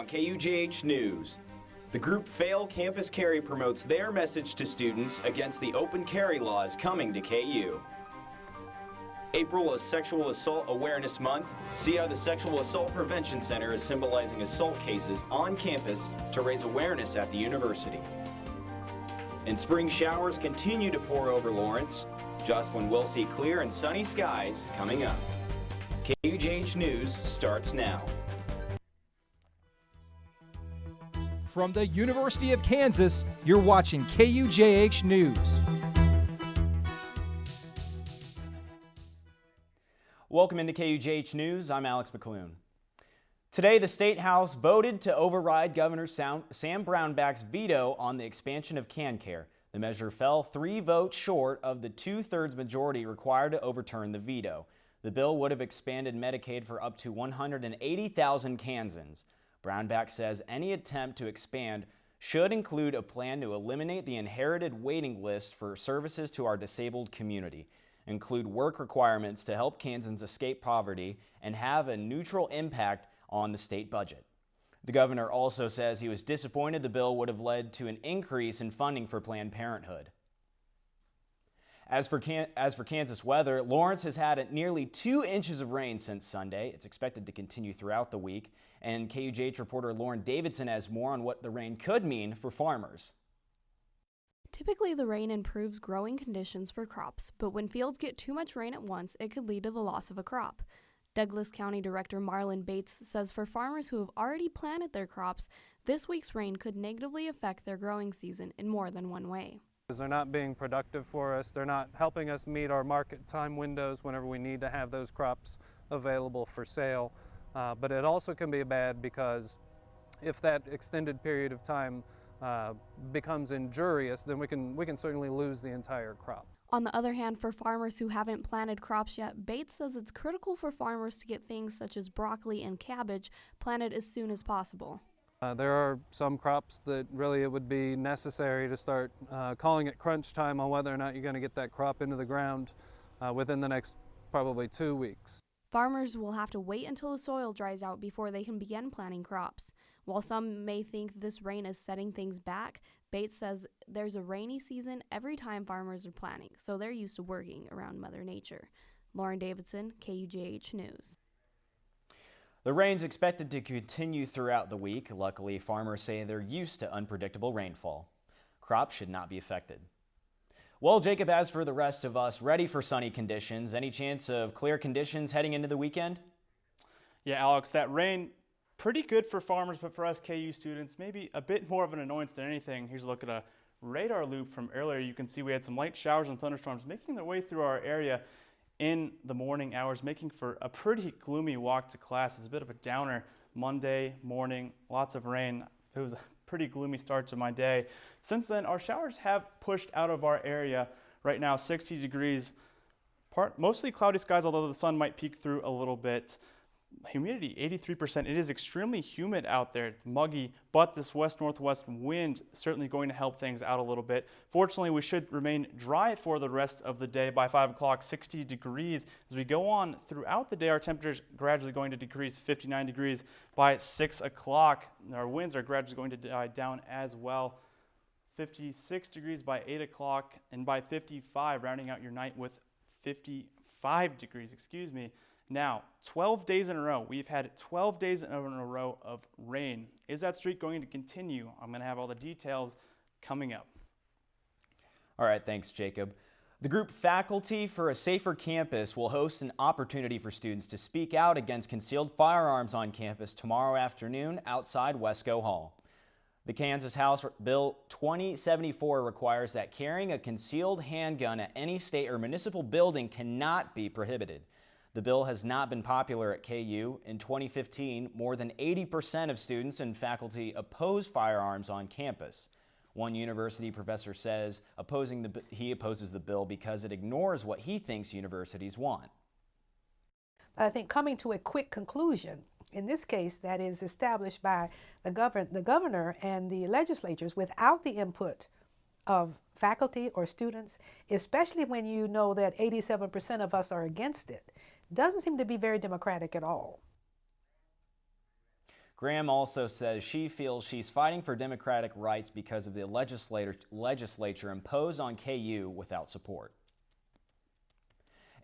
on KUJH News. The group Fail Campus Carry promotes their message to students against the open carry laws coming to KU. April is Sexual Assault Awareness Month. See how the Sexual Assault Prevention Center is symbolizing assault cases on campus to raise awareness at the university. And spring showers continue to pour over Lawrence, just when we'll see clear and sunny skies coming up. KUJH News starts now. From the University of Kansas, you're watching KUJH News. Welcome into KUJH News. I'm Alex McClune. Today, the State House voted to override Governor Sam Brownback's veto on the expansion of CanCare. The measure fell 3 votes short of the 2/3 majority required to overturn the veto. The bill would have expanded Medicaid for up to 180,000 Kansans. Brownback says any attempt to expand should include a plan to eliminate the inherited waiting list for services to our disabled community, include work requirements to help Kansans escape poverty, and have a neutral impact on the state budget. The governor also says he was disappointed the bill would have led to an increase in funding for Planned Parenthood. As for Kansas weather, Lawrence has had nearly 2 inches of rain since Sunday. It's expected to continue throughout the week. And KUJH reporter Lauren Davidson has more on what the rain could mean for farmers. Typically, the rain improves growing conditions for crops, but when fields get too much rain at once, it could lead to the loss of a crop. Douglas County Director Marlon Bates says for farmers who have already planted their crops, this week's rain could negatively affect their growing season in more than one way. They're not being productive for us. They're not helping us meet our market time windows whenever we need to have those crops available for sale. But it also can be bad because if that extended period of time becomes injurious, then we can certainly lose the entire crop. On the other hand, for farmers who haven't planted crops yet, Bates says it's critical for farmers to get things such as broccoli and cabbage planted as soon as possible. There are some crops that really it would be necessary to start calling it crunch time on whether or not you're going to get that crop into the ground within the next probably 2 weeks. Farmers will have to wait until the soil dries out before they can begin planting crops. While some may think this rain is setting things back, Bates says there's a rainy season every time farmers are planting, so they're used to working around Mother Nature. Lauren Davidson, KUJH News. The rain's expected to continue throughout the week. Luckily, farmers say they're used to unpredictable rainfall. Crops should not be affected. Well, Jacob, as for the rest of us, ready for sunny conditions. Any chance of clear conditions heading into the weekend? Yeah, Alex, that rain, pretty good for farmers, but for us KU students, maybe a bit more of an annoyance than anything. Here's a look at a radar loop from earlier. You can see we had some light showers and thunderstorms making their way through our area in the morning hours, making for a pretty gloomy walk to class. It's a bit of a downer Monday morning, lots of rain. It was a pretty gloomy start to my day. Since then, our showers have pushed out of our area. Right now, 60 degrees, mostly cloudy skies, although the sun might peek through a little bit. Humidity, 83%. It is extremely humid out there. It's muggy, but this west-northwest wind certainly going to help things out a little bit. Fortunately, we should remain dry for the rest of the day. By 5 o'clock, 60 degrees. As we go on throughout the day, our temperatures gradually going to decrease, 59 degrees by 6 o'clock. Our winds are gradually going to die down as well. 56 degrees by 8 o'clock, and by 55, rounding out your night with 55 degrees, Now, 12 days in a row. We've had 12 days in a row of rain. Is that streak going to continue? I'm going to have all the details coming up. All right, thanks, Jacob. The group Faculty for a Safer Campus will host an opportunity for students to speak out against concealed firearms on campus tomorrow afternoon outside Wesco Hall. The Kansas House Bill 2074 requires that carrying a concealed handgun at any state or municipal building cannot be prohibited. The bill has not been popular at KU. In 2015, more than 80% of students and faculty oppose firearms on campus. One university professor says he opposes the bill because it ignores what he thinks universities want. I think coming to a quick conclusion, in this case that is established by the governor and the legislatures without the input of faculty or students, especially when you know that 87% of us are against it, doesn't seem to be very democratic at all. Graham also says she feels she's fighting for democratic rights because of the legislature imposed on KU without support.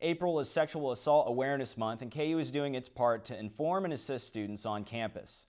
April is Sexual Assault Awareness Month, and KU is doing its part to inform and assist students on campus.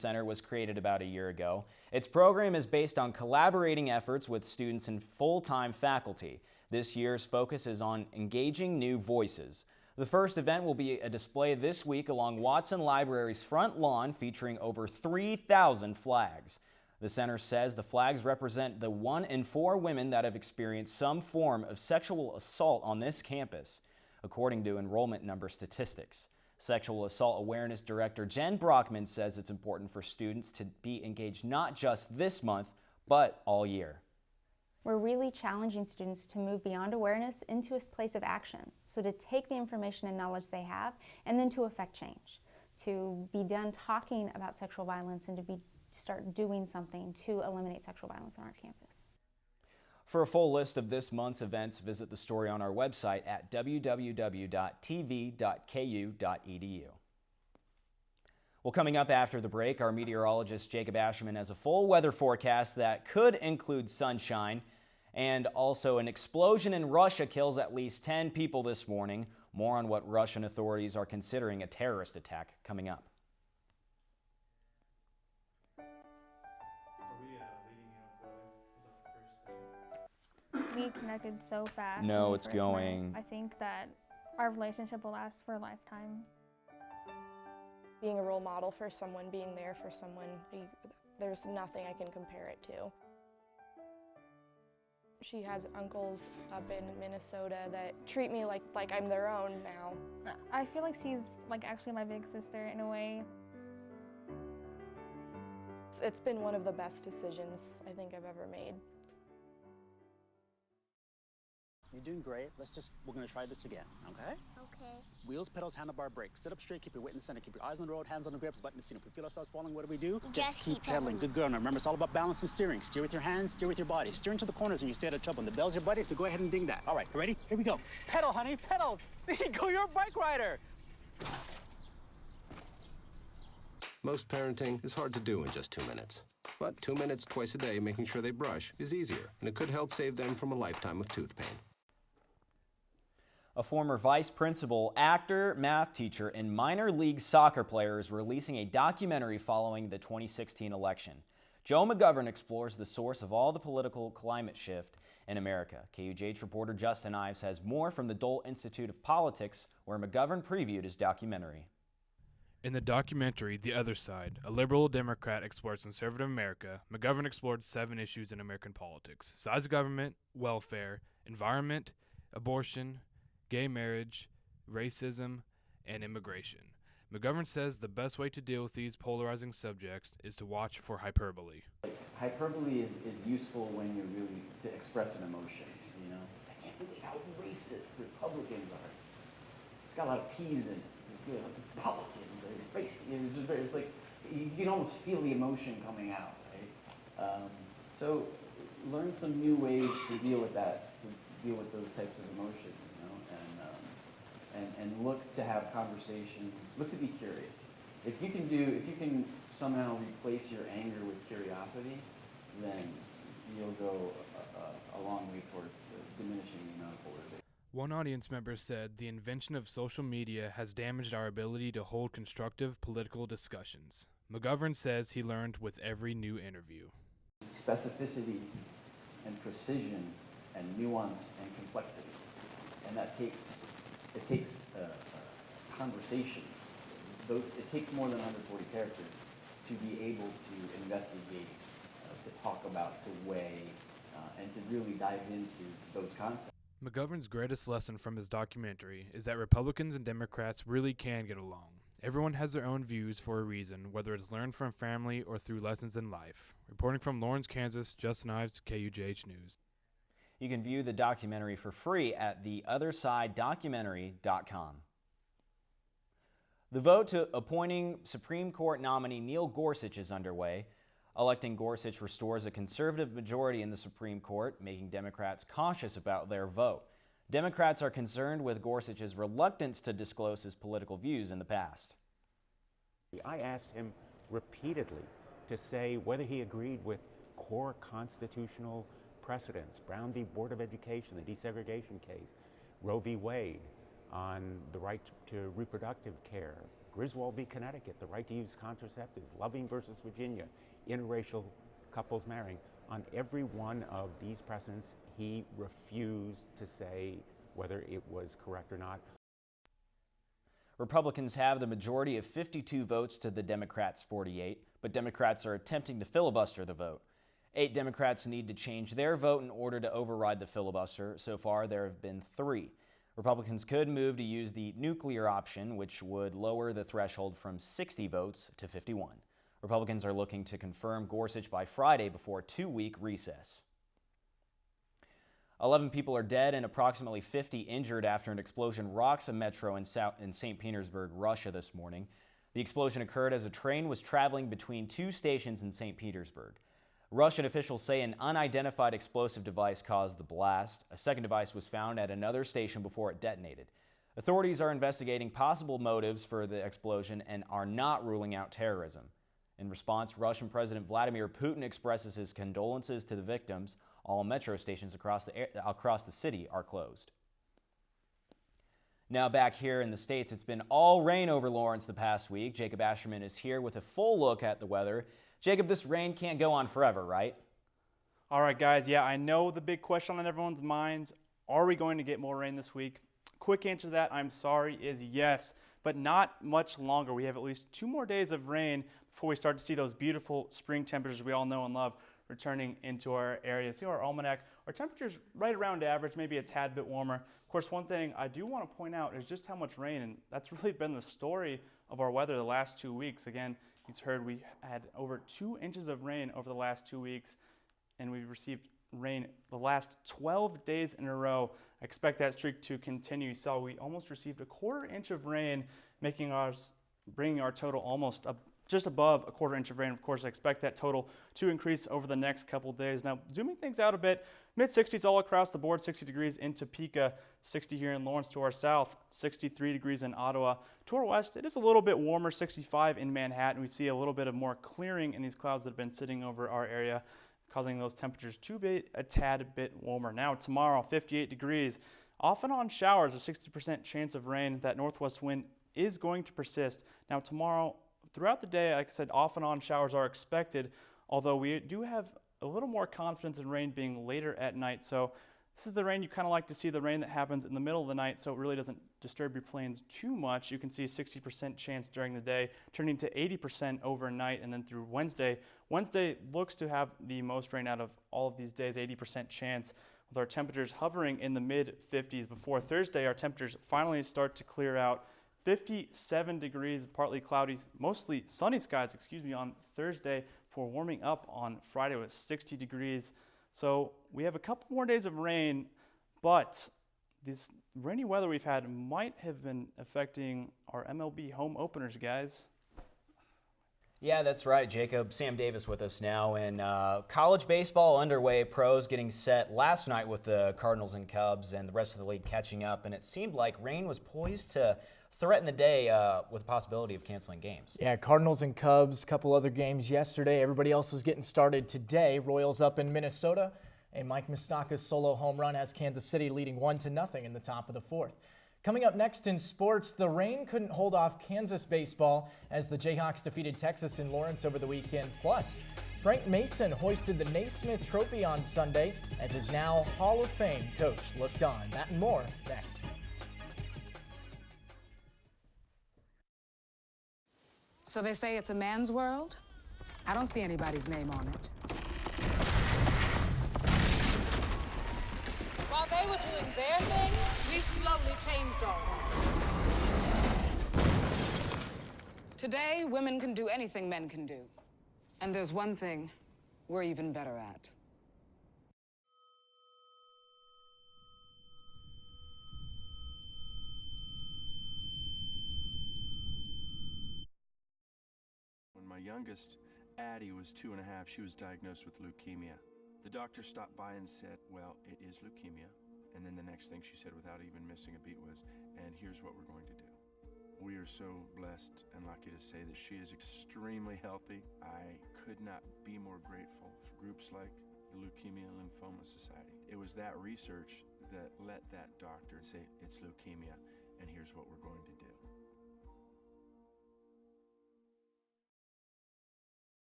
Center was created about a year ago. Its program is based on collaborating efforts with students and full-time faculty. This year's focus is on engaging new voices. The first event will be a display this week along Watson Library's front lawn featuring over 3,000 flags. The center says the flags represent the 1 in 4 women that have experienced some form of sexual assault on this campus, according to enrollment number statistics. Sexual Assault Awareness Director Jen Brockman says it's important for students to be engaged not just this month, but all year. We're really challenging students to move beyond awareness into a place of action. So to take the information and knowledge they have and then to affect change. To be done talking about sexual violence and to start doing something to eliminate sexual violence on our campus. For a full list of this month's events, visit the story on our website at www.tv.ku.edu. Well, coming up after the break, our meteorologist Jacob Asherman has a full weather forecast that could include sunshine, and also an explosion in Russia kills at least 10 people this morning. More on what Russian authorities are considering a terrorist attack coming up. We connected so fast. No, when we it's first going. met. I think that our relationship will last for a lifetime. Being a role model for someone, being there for someone, there's nothing I can compare it to. She has uncles up in Minnesota that treat me like I'm their own now. I feel like she's actually my big sister in a way. It's been one of the best decisions I think I've ever made. You're doing great. We're gonna try this again, okay? Okay. Wheels, pedals, handlebar, brakes. Sit up straight, keep your weight in the center, keep your eyes on the road, hands on the grips, button the seat. If we feel ourselves falling, what do? Just keep pedaling. Good girl. Now remember, it's all about balance and steering. Steer with your hands, steer with your body. Steer into the corners and you stay out of trouble. And the bell's your buddy, so go ahead and ding that. All right, you ready? Here we go. Pedal, honey, pedal. There you go, you're a bike rider. Most parenting is hard to do in just 2 minutes. But 2 minutes twice a day making sure they brush is easier, and it could help save them from a lifetime of tooth pain. A former vice principal, actor, math teacher, and minor league soccer player is releasing a documentary following the 2016 election. Joe McGovern explores the source of all the political climate shift in America. KUJH reporter Justin Ives has more from the Dole Institute of Politics, where McGovern previewed his documentary. In the documentary, The Other Side, a liberal Democrat explores conservative America, McGovern explored 7 issues in American politics: size of government, welfare, environment, abortion, gay marriage, racism, and immigration. McGovern says the best way to deal with these polarizing subjects is to watch for hyperbole. Hyperbole is useful when you're really to express an emotion, you know? I can't believe how racist Republicans are. It's got a lot of P's in it. You know, Republicans, they're racist. It's like, you can almost feel the emotion coming out, right? So learn some new ways to deal with that, to deal with those types of emotions. And look to have conversations, look to be curious. If you can somehow replace your anger with curiosity, then you'll go a long way towards diminishing the amount of polarization. One audience member said the invention of social media has damaged our ability to hold constructive political discussions. McGovern says he learned with every new interview. Specificity and precision and nuance and complexity, and it takes conversation. It takes more than 140 characters to be able to investigate, to talk about, to weigh, and to really dive into those concepts. McGovern's greatest lesson from his documentary is that Republicans and Democrats really can get along. Everyone has their own views for a reason, whether it's learned from family or through lessons in life. Reporting from Lawrence, Kansas, Justin Ives, KUJH News. You can view the documentary for free at theothersidedocumentary.com. The vote to appointing Supreme Court nominee Neil Gorsuch is underway. Electing Gorsuch restores a conservative majority in the Supreme Court, making Democrats cautious about their vote. Democrats are concerned with Gorsuch's reluctance to disclose his political views in the past. I asked him repeatedly to say whether he agreed with core constitutional precedents, Brown v. Board of Education, the desegregation case, Roe v. Wade on the right to reproductive care, Griswold v. Connecticut, the right to use contraceptives, Loving versus Virginia, interracial couples marrying. On every one of these precedents, he refused to say whether it was correct or not. Republicans have the majority of 52 votes to the Democrats' 48, but Democrats are attempting to filibuster the vote. 8 Democrats need to change their vote in order to override the filibuster. So far, there have been 3. Republicans could move to use the nuclear option, which would lower the threshold from 60 votes to 51. Republicans are looking to confirm Gorsuch by Friday before a 2-week recess. 11 people are dead and approximately 50 injured after an explosion rocks a metro in St. Petersburg, Russia this morning. The explosion occurred as a train was traveling between 2 stations in St. Petersburg. Russian officials say an unidentified explosive device caused the blast. A second device was found at another station before it detonated. Authorities are investigating possible motives for the explosion and are not ruling out terrorism. In response, Russian President Vladimir Putin expresses his condolences to the victims. All metro stations across the city are closed. Now back here in the States, it's been all rain over Lawrence the past week. Jacob Asherman is here with a full look at the weather. Jacob, this rain can't go on forever, right? All right, guys. Yeah, I know the big question on everyone's minds. Are we going to get more rain this week? Quick answer to that, I'm sorry, is yes, but not much longer. We have at least 2 more days of rain before we start to see those beautiful spring temperatures we all know and love returning into our area. See our almanac, our temperatures right around average, maybe a tad bit warmer. Of course, one thing I do want to point out is just how much rain, and that's really been the story of our weather the last 2 weeks. Again, he's heard we had over 2 inches of rain over the last 2 weeks, and we've received rain the last 12 days in a row. I expect that streak to continue. So we almost received a 1/4 inch of rain, bringing our total almost just above a 1/4 inch of rain. Of course, I expect that total to increase over the next couple days. Now, zooming things out a bit, mid-60s all across the board, 60 degrees in Topeka, 60 here in Lawrence to our south, 63 degrees in Ottawa. To our west, it is a little bit warmer, 65 in Manhattan. We see a little bit of more clearing in these clouds that have been sitting over our area, causing those temperatures to be a tad bit warmer. Now, tomorrow, 58 degrees, off and on showers, a 60% chance of rain. That northwest wind is going to persist. Now, tomorrow, throughout the day, like I said, off and on showers are expected, although we do have a little more confidence in rain being later at night. So this is the rain you kind of like to see, the rain that happens in the middle of the night, so it really doesn't disturb your planes too much. You can see a 60% chance during the day, turning to 80% overnight, and then through Wednesday. Wednesday looks to have the most rain out of all of these days, 80% chance, with our temperatures hovering in the mid-50s. Before Thursday, our temperatures finally start to clear out. 57 degrees, partly cloudy, mostly sunny skies, on Thursday, for warming up on Friday with 60 degrees. So we have a couple more days of rain, but this rainy weather we've had might have been affecting our MLB home openers, guys. Yeah, that's right, Jacob. Sam Davis with us now. And college baseball underway, pros getting set last night with the Cardinals and Cubs and the rest of the league catching up. And it seemed like rain was poised to threaten the day with the possibility of canceling games. Yeah, Cardinals and Cubs, couple other games yesterday. Everybody else is getting started today. Royals up in Minnesota. A Mike Moustakas solo home run has Kansas City leading 1-0 in the top of the 4th. Coming up next in sports, the rain couldn't hold off Kansas baseball as the Jayhawks defeated Texas in Lawrence over the weekend. Plus, Frank Mason hoisted the Naismith Trophy on Sunday as his now Hall of Fame coach looked on. That and more next. So they say it's a man's world? I don't see anybody's name on it. While they were doing their thing, we slowly changed our world. Today, women can do anything men can do. And there's one thing we're even better at. My youngest, Addie, was 2.5. She was diagnosed with leukemia. The doctor stopped by and said, well, it is leukemia. And then the next thing she said without even missing a beat was, and here's what we're going to do. We are so blessed and lucky to say that she is extremely healthy. I could not be more grateful for groups like the Leukemia and Lymphoma Society. It was that research that let that doctor say it's leukemia, and here's what we're going to do.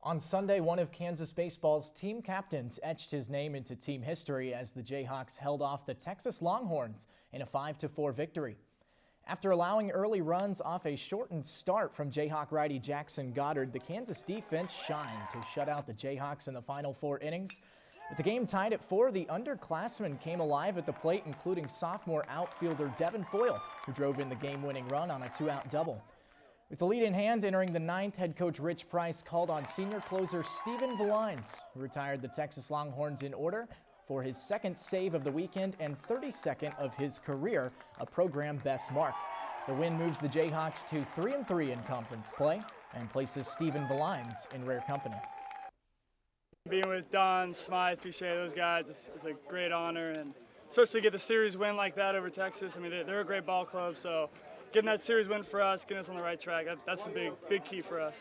On Sunday, one of Kansas baseball's team captains etched his name into team history as the Jayhawks held off the Texas Longhorns in a 5-4 victory. After allowing early runs off a shortened start from Jayhawk righty Jackson Goddard, the Kansas defense shined to shut out the Jayhawks in the final 4 innings. With the game tied at 4, the underclassmen came alive at the plate, including sophomore outfielder Devin Foyle, who drove in the game-winning run on a 2-out double. With the lead in hand entering the 9th, head coach Rich Price called on senior closer Stephen Valines, who retired the Texas Longhorns in order for his 2nd save of the weekend and 32nd of his career, a program best mark. The win moves the Jayhawks to 3-3 in conference play and places Stephen Valines in rare company. Being with Don, Smythe, Boucher, those guys, it's a great honor, and especially get the series win like that over Texas. I mean, they're a great ball club, so getting that series win for us, getting us on the right track, that's a big key for us.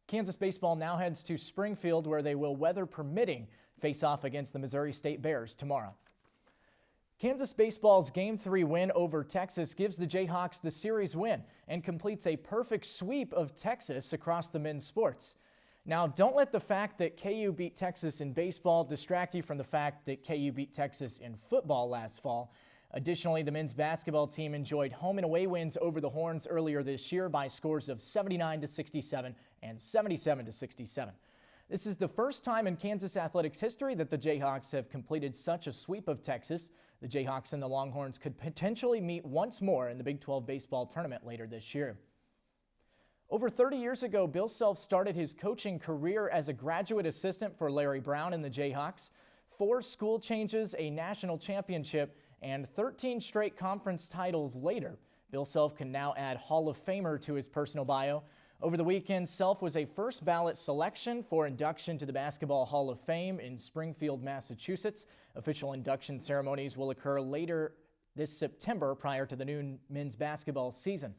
Kansas baseball now heads to Springfield, where they will, weather permitting, face off against the Missouri State Bears tomorrow. Kansas baseball's Game 3 win over Texas gives the Jayhawks the series win and completes a perfect sweep of Texas across the men's sports. Now, don't let the fact that KU beat Texas in baseball distract you from the fact that KU beat Texas in football last fall. Additionally, the men's basketball team enjoyed home and away wins over the Horns earlier this year by scores of 79-67 and 77-67. This is the first time in Kansas athletics history that the Jayhawks have completed such a sweep of Texas. The Jayhawks and the Longhorns could potentially meet once more in the Big 12 baseball tournament later this year. Over 30 years ago, Bill Self started his coaching career as a graduate assistant for Larry Brown and the Jayhawks. 4 school changes, a national championship, and 13 straight conference titles later, Bill Self can now add Hall of Famer to his personal bio. Over the weekend, Self was a first ballot selection for induction to the Basketball Hall of Fame in Springfield, Massachusetts. Official induction ceremonies will occur later this September prior to the new men's basketball season.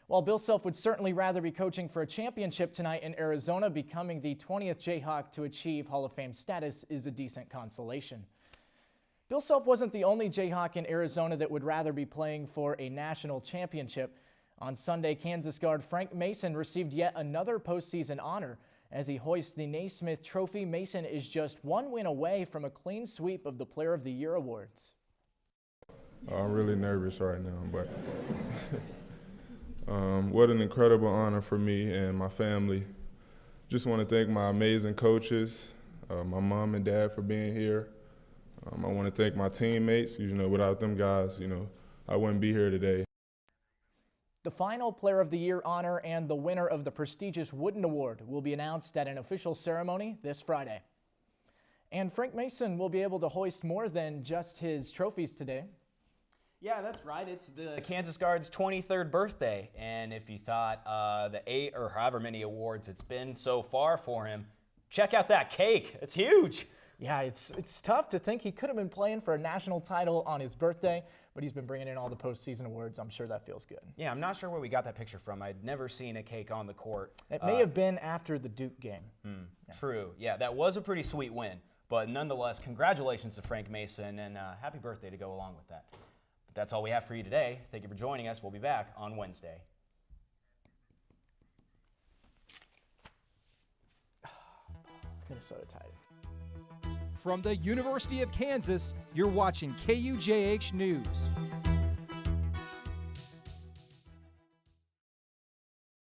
While Bill Self would certainly rather be coaching for a championship tonight in Arizona, becoming the 20th Jayhawk to achieve Hall of Fame status is a decent consolation. Bill Self wasn't the only Jayhawk in Arizona that would rather be playing for a national championship. On Sunday, Kansas guard Frank Mason received yet another postseason honor. As he hoists the Naismith Trophy, Mason is just 1 win away from a clean sweep of the Player of the Year awards. I'm really nervous right now, but what an incredible honor for me and my family. Just want to thank my amazing coaches, my mom and dad for being here. I want to thank my teammates. Without them guys, I wouldn't be here today. The final Player of the Year honor and the winner of the prestigious Wooden Award will be announced at an official ceremony this Friday. And Frank Mason will be able to hoist more than just his trophies today. Yeah, that's right. It's the Kansas guard's 23rd birthday. And if you thought the 8 or however many awards it's been so far for him, check out that cake. It's huge. Yeah, it's tough to think he could have been playing for a national title on his birthday, but he's been bringing in all the postseason awards. I'm sure that feels good. Yeah, I'm not sure where we got that picture from. I'd never seen a cake on the court. It may have been after the Duke game. Yeah. True. Yeah, that was a pretty sweet win. But nonetheless, congratulations to Frank Mason, and happy birthday to go along with that. But that's all we have for you today. Thank you for joining us. We'll be back on Wednesday. Minnesota tied. From the University of Kansas, you're watching KUJH News.